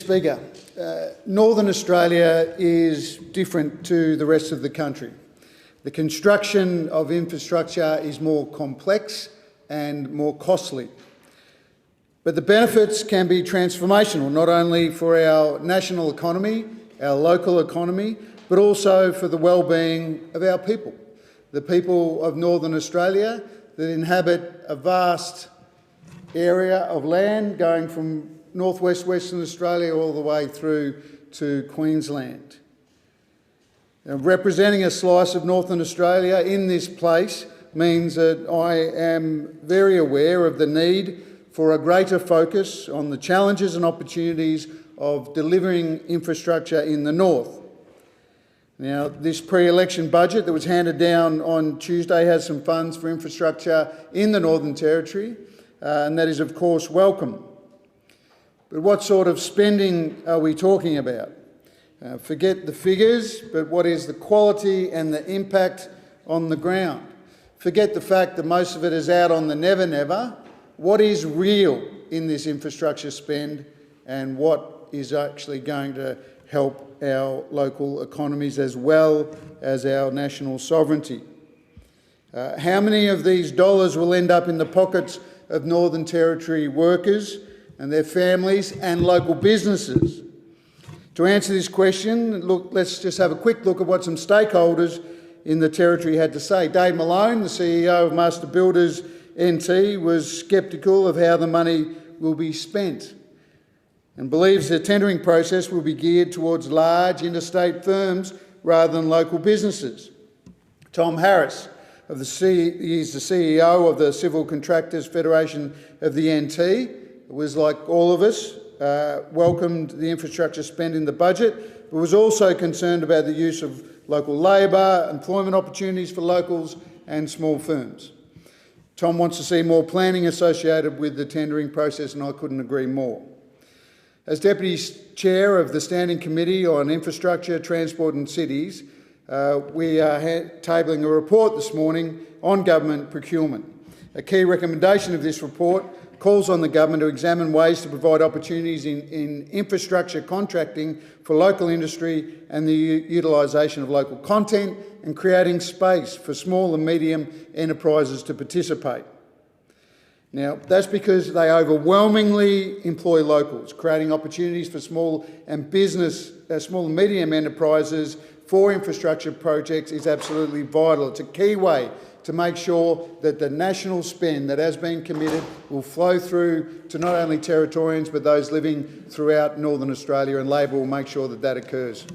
Speaker. Northern Australia is different to the rest of the country. The construction of infrastructure is more complex and more costly. But the benefits can be transformational, not only for our national economy, our local economy, but also for the well-being of our people, the people of Northern Australia that inhabit a vast area of land going from northwest Western Australia all the way through to Queensland. Now, representing a slice of Northern Australia in this place means that I am very aware of the need for a greater focus on the challenges and opportunities of delivering infrastructure in the north. Now, this pre-election budget that was handed down on Tuesday has some funds for infrastructure in the Northern Territory, and that is of course welcome. But what sort of spending are we talking about? Forget the figures, but what is the quality and the impact on the ground? Forget the fact that most of it is out on the never-never. What is real in this infrastructure spend and what is actually going to help our local economies as well as our national sovereignty? How many of these dollars will end up in the pockets of Northern Territory workers and their families and local businesses? To answer this question, let's just have a quick look at what some stakeholders in the Territory had to say. Dave Malone, the CEO of Master Builders NT, was sceptical of how the money will be spent and believes the tendering process will be geared towards large interstate firms rather than local businesses. Tom Harris, he's the CEO of the Civil Contractors Federation of the NT, was, like all of us, welcomed the infrastructure spend in the budget, but was also concerned about the use of local labour, employment opportunities for locals and small firms. Tom wants to see more planning associated with the tendering process, and I couldn't agree more. As Deputy Chair of the Standing Committee on Infrastructure, Transport and Cities, we are tabling a report this morning on government procurement. A key recommendation of this report calls on the government to examine ways to provide opportunities in infrastructure contracting for local industry and the utilisation of local content and creating space for small and medium enterprises to participate. Now, that's because they overwhelmingly employ locals. Creating opportunities for small and medium enterprises for infrastructure projects is absolutely vital. It's a key way to make sure that the national spend that has been committed will flow through to not only Territorians but those living throughout Northern Australia, and Labor will make sure that that occurs.